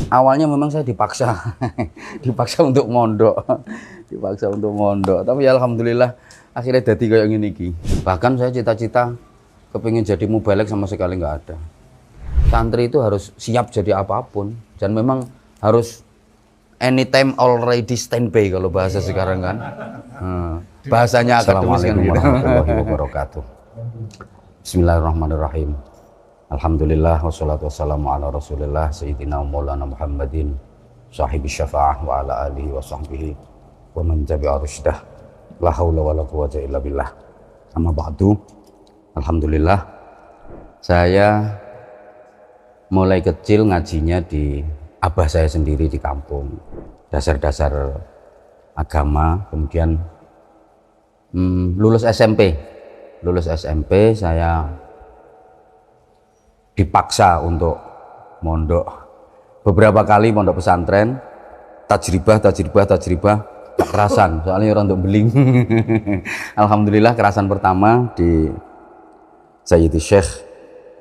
Awalnya memang saya dipaksa, dipaksa untuk mondok, Tapi ya alhamdulillah akhirnya jadi kayak gini ki. Bahkan saya cita-cita kepingin jadi mubalek sama sekali nggak ada. Santri itu harus siap jadi apapun dan memang harus anytime already standby kalau bahasa sekarang kan. Bahasanya akademis kan gitu. Warahmatullahi wabarakatuh. Bismillahirrahmanirrahim. Alhamdulillah wassalatu wassalamu ala rasulillah sayyidina maulana Muhammadin sahibi syafa'ah wa ala alihi wa sahbihi wa man tabi'a rusydah la hawla wa la quwwata illa billah. Amma ba'du. Alhamdulillah saya mulai kecil ngajinya di abah saya sendiri di kampung, dasar-dasar agama. Kemudian lulus SMP saya dipaksa untuk mondok beberapa kali, mondok pesantren, tajribah kerasan, soalnya orang untuk beling. Alhamdulillah kerasan pertama di Sayyidi Syekh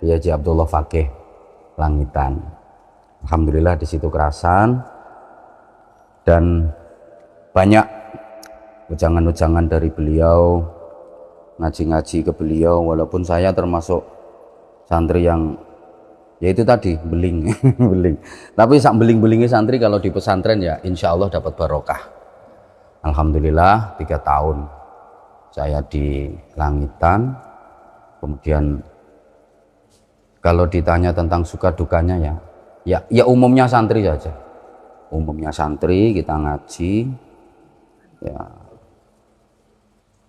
Haji Abdullah Fakih Langitan. Alhamdulillah di situ kerasan dan banyak ujangan-ujangan dari beliau, ngaji-ngaji ke beliau, walaupun saya termasuk santri yang ya itu tadi beling beling, tapi sak beling-belingnya santri kalau di pesantren ya insya Allah dapat barokah. Alhamdulillah 3 tahun saya di Langitan. Kemudian kalau ditanya tentang suka dukanya ya umumnya santri saja, umumnya santri, kita ngaji ya.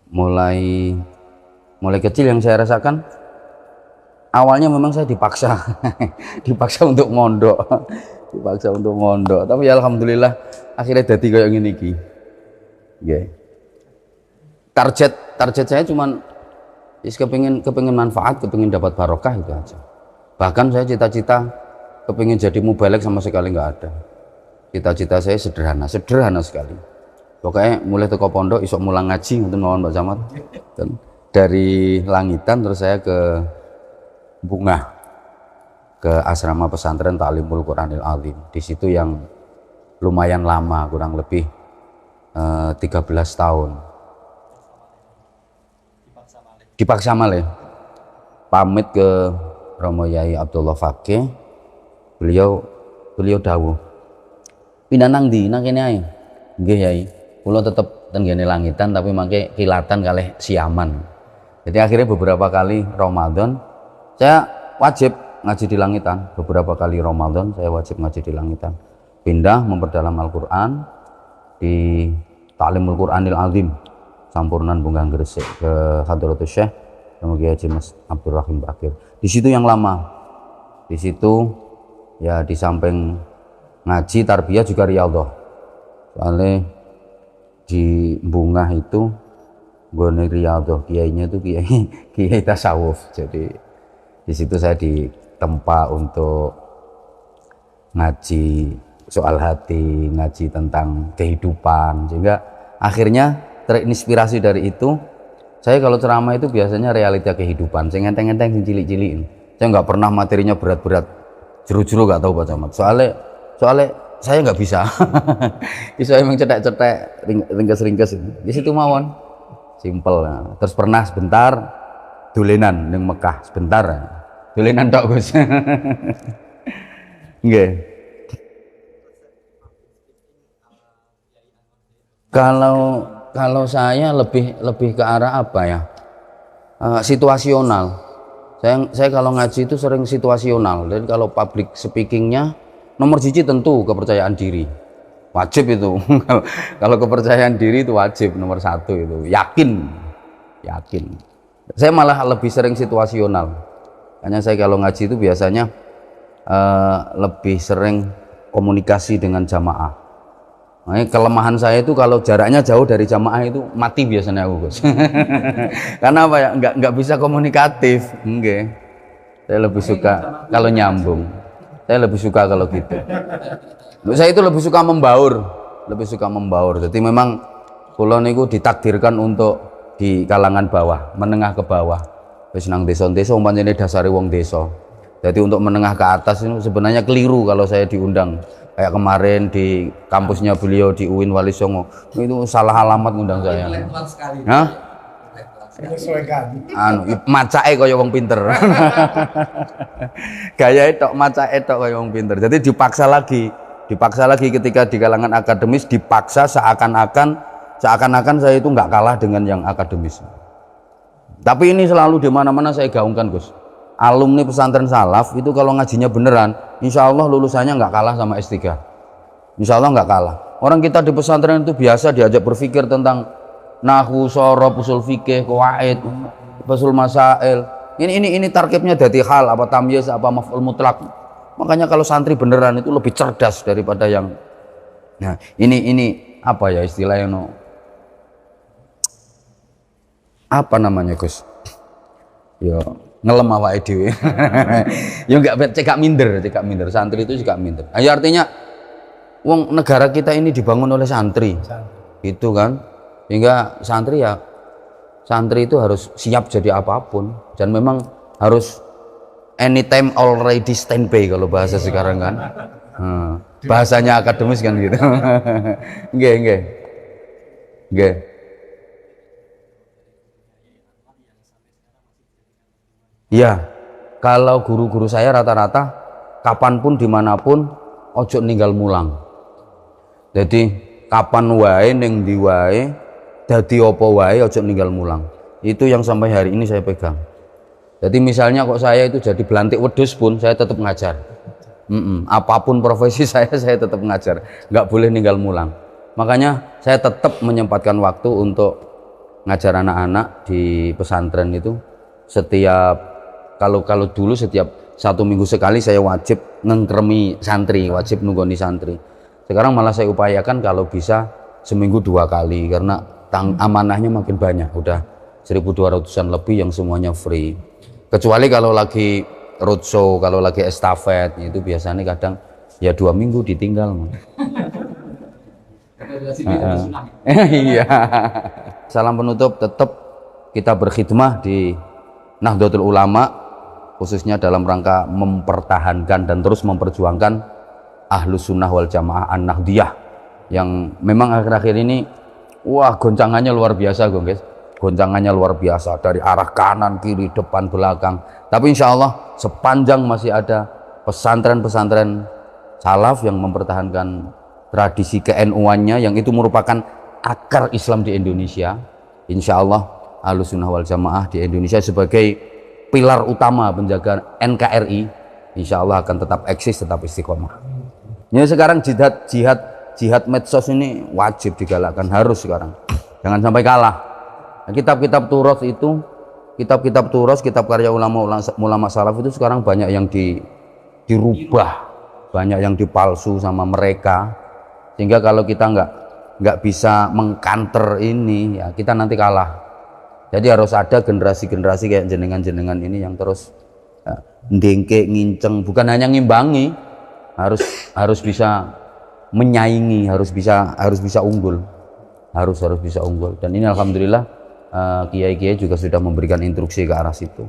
Mulai kecil yang saya rasakan, awalnya memang saya dipaksa dipaksa untuk mondok, tapi ya alhamdulillah akhirnya jadi kayak gini ki. Target saya cuman kepingin manfaat, kepingin dapat barokah, itu aja. Bahkan saya cita-cita kepingin jadi mubalek sama sekali nggak ada. Cita-cita saya sederhana sekali. Pokoknya mulai teko pondok isok mulang ngaji ngoten mawon Mbak Camat. Dari Langitan terus saya ke Bungah, ke asrama pesantren Ta'limul Quranil Azim. Di situ yang lumayan lama, kurang lebih 13 tahun. Dipaksa malih. Pamit ke Romo Yai Abdullah Fakih. Beliau dawuh, pindah nang ndi? Nang kene ae. Nggih Yai. Kula tetep ten ngene Langitan tapi mangke kilatan kalih siaman. Jadi akhirnya beberapa kali Ramadan saya wajib ngaji di Langitan. Beberapa kali Ramadan saya wajib ngaji di Langitan. Pindah memperdalam Al-Quran di Ta'limul Quranil Azim Sampurnan Bunggang Gresik ke Hadratus Syekh Kiai Haji Mas Abdurrahim Bakir. Di situ yang lama. Di situ ya di samping ngaji tarbiyah juga riyadhah. Soalnya di Bungah itu gone riyadhah, kiainya itu kiai tasawuf. Jadi di situ saya ditempa untuk ngaji soal hati, ngaji tentang kehidupan, sehingga akhirnya terinspirasi dari itu. Saya kalau ceramah itu biasanya realita kehidupan, sing enteng-enteng, sing cilik-cilik. Saya nggak pernah materinya berat-berat, jeru-jeru nggak tahu Pak Camat. Soalnya saya nggak bisa. Iso emang cetek-cetek, ringkes-ringkes. Di situ mawon, simpel. Terus pernah sebentar dolenan ning Mekah, sebentar. Dolenan tok Gus. Nggih. Kalau saya lebih ke arah apa ya? Situasional. Saya kalau ngaji itu sering situasional. Jadi kalau public speakingnya nomor 1 tentu kepercayaan diri, wajib itu. Kalau kepercayaan diri itu wajib, nomor 1 itu yakin. Saya malah lebih sering situasional. Karena saya kalau ngaji itu biasanya lebih sering komunikasi dengan jamaah. Nah, kelemahan saya itu kalau jaraknya jauh dari jamaah itu mati biasanya aku Gus. Karena apa ya, nggak bisa komunikatif. Enggak. Saya lebih suka kalau nyambung. Saya lebih suka kalau gitu. Saya itu lebih suka membaur. Jadi memang kula niku ditakdirkan untuk di kalangan bawah, menengah ke bawah. Wis nang desa-desa umpamane dasare wong desa. Jadi untuk menengah ke atas itu sebenarnya keliru kalau saya diundang. Kayak kemarin di kampusnya beliau di UIN Wali Songo, itu salah alamat ngundang saya. Hah? Macake kaya wong pinter. Gaya itu macake tok kaya wong pinter. Jadi dipaksa lagi ketika di kalangan akademis, dipaksa seakan-akan saya itu nggak kalah dengan yang akademis. Tapi ini selalu di mana-mana saya gaungkan, Gus. Alumni pesantren salaf itu kalau ngajinya beneran, insya Allah lulusannya nggak kalah sama S3. Insya Allah nggak kalah. Orang kita di pesantren itu biasa diajak berpikir tentang nahwu, shorob, usul fikih, qawaid, usul masail. Ini tarkibnya dari hal apa tamyiz apa maf'ul mutlak. Makanya kalau santri beneran itu lebih cerdas daripada yang. Nah, ini apa ya istilahnya no? Apa namanya, Gus? Ya ngelem awake dhewe. Ya enggak cekak minder. Santri itu juga minder. Ya artinya wong negara kita ini dibangun oleh santri. Itu kan. Sehingga santri itu harus siap jadi apapun dan memang harus anytime already standby kalau bahasa sekarang kan. Bahasanya akademis kan gitu. Nggih. Ya, kalau guru-guru saya rata-rata kapanpun dimanapun ojo ninggal mulang. Jadi kapan wae ning ndi wae dadi apa wae ojo ninggal mulang. Itu yang sampai hari ini saya pegang. Jadi misalnya kok saya itu jadi belantik wedhus pun saya tetap ngajar. Apapun profesi saya tetap ngajar. Nggak boleh ninggal mulang. Makanya saya tetap menyempatkan waktu untuk ngajar anak-anak di pesantren itu setiap kalau dulu setiap 1 minggu sekali saya wajib ngengkremi santri, wajib nunggoni santri. Sekarang malah saya upayakan kalau bisa seminggu 2 kali karena amanahnya makin banyak, udah 1.200-an lebih yang semuanya free. Kecuali kalau lagi roadshow, kalau lagi estafet itu biasanya kadang ya 2 minggu ditinggal. Iya. Salam penutup, tetap kita berkhidmah di Nahdlatul Ulama, khususnya dalam rangka mempertahankan dan terus memperjuangkan Ahlus Sunnah wal Jamaah An-Nahdiyah yang memang akhir-akhir ini wah goncangannya luar biasa, guys. Goncangannya luar biasa dari arah kanan, kiri, depan, belakang. Tapi insya Allah sepanjang masih ada pesantren-pesantren salaf yang mempertahankan tradisi ke-NU-annya yang itu merupakan akar Islam di Indonesia, insya Allah Ahlus Sunnah wal Jamaah di Indonesia sebagai pilar utama penjaga NKRI insya Allah akan tetap eksis, tetap istiqomah. Ya sekarang jihad medsos ini wajib digalakkan, harus sekarang, jangan sampai kalah. Nah, kitab-kitab turos itu, kitab karya ulama salaf itu sekarang banyak yang dirubah, banyak yang dipalsu sama mereka, sehingga kalau kita nggak bisa mengkanter ini ya kita nanti kalah. Jadi harus ada generasi-generasi kayak jenengan-jenengan ini yang terus ndengke, nginceng, bukan hanya ngimbangi, harus bisa menyaingi, harus bisa unggul, harus bisa unggul. Dan ini alhamdulillah kiai-kiai juga sudah memberikan instruksi ke arah situ.